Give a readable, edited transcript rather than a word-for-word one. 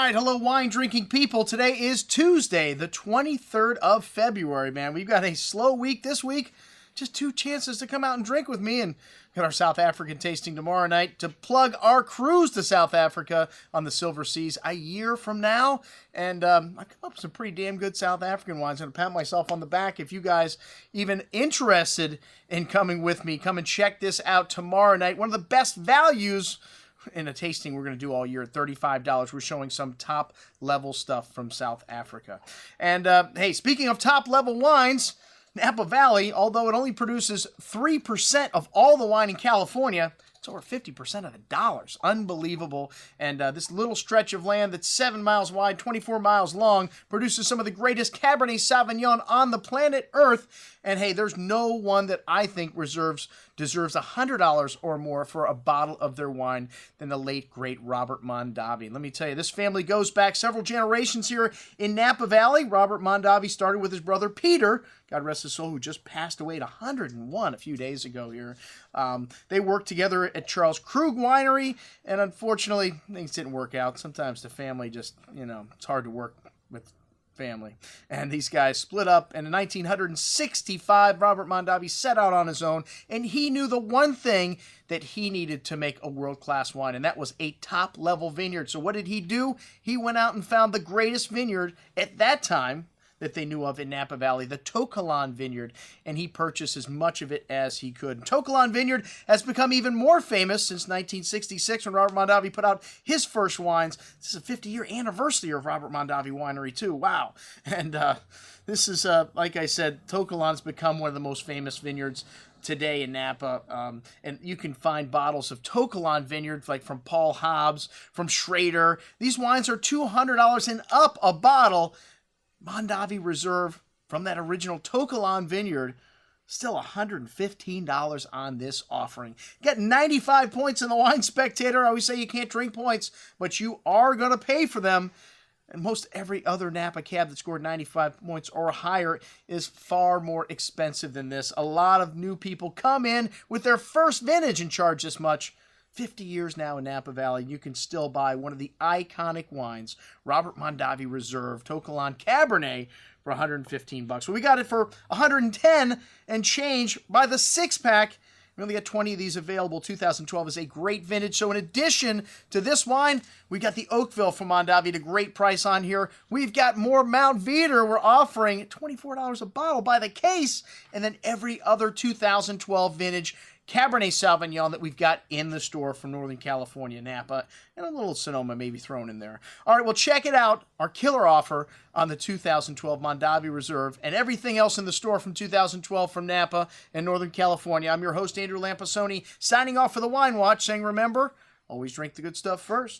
right, hello wine drinking people. Today is Tuesday, the 23rd of February, man. We've got a slow week this week. Just 2 chances to come out and drink with me, and got our South African tasting tomorrow night to plug our cruise to South Africa on the Silver Seas a year from now. And I come up with some pretty damn good South African wines. I'm going to pat myself on the back. If you guys even interested in coming with me, come and check this out tomorrow night. One of the best values in a tasting we're going to do all year at $35. We're showing some top level stuff from South Africa. And hey, speaking of top level wines, Napa Valley, although it only produces 3% of all the wine in California, it's over 50% of the dollars. Unbelievable. And this little stretch of land that's 7 miles wide, 24 miles long, produces some of the greatest Cabernet Sauvignon on the planet Earth. And hey, there's no one that I think deserves $100 or more for a bottle of their wine than the late, great Robert Mondavi. Let me tell you, this family goes back several generations here in Napa Valley. Robert Mondavi started with his brother Peter, God rest his soul, who just passed away at 101 a few days ago here. They worked together at Charles Krug Winery, and unfortunately, things didn't work out. Sometimes the family just, it's hard to work with family. And these guys split up, and in 1965, Robert Mondavi set out on his own, and he knew the one thing that he needed to make a world-class wine, and that was a top-level vineyard. So what did he do? He went out and found the greatest vineyard at that time that they knew of in Napa Valley, the To Kalon Vineyard, and he purchased as much of it as he could. To Kalon Vineyard has become even more famous since 1966 when Robert Mondavi put out his first wines. This is a 50-year anniversary of Robert Mondavi Winery, too. Wow. And this is, like I said, To Kalon's become one of the most famous vineyards today in Napa, and you can find bottles of To Kalon Vineyard, like from Paul Hobbs, from Schrader. These wines are $200 and up a bottle. Mondavi Reserve from that original To Kalon Vineyard, still $115 on this offering. Get 95 points in the Wine Spectator. I always say you can't drink points, but you are going to pay for them. And most every other Napa cab that scored 95 points or higher is far more expensive than this. A lot of new people come in with their first vintage and charge this much. 50 years now in Napa Valley, you can still buy one of the iconic wines, Robert Mondavi Reserve To Kalon Cabernet, for $115. Well, we got it for $110 and change by the 6-pack. We only got 20 of these available. 2012 is a great vintage. So in addition to this wine, we got the Oakville from Mondavi at a great price on here. We've got more Mount Veeder. We're offering $24 a bottle by the case. And then every other 2012 vintage Cabernet Sauvignon that we've got in the store from Northern California, Napa, and a little Sonoma maybe thrown in there. All right, well, check it out. Our killer offer on the 2012 Mondavi Reserve and everything else in the store from 2012 from Napa and Northern California. I'm your host, Andrew Lampasoni, signing off for the Wine Watch, saying remember, always drink the good stuff first.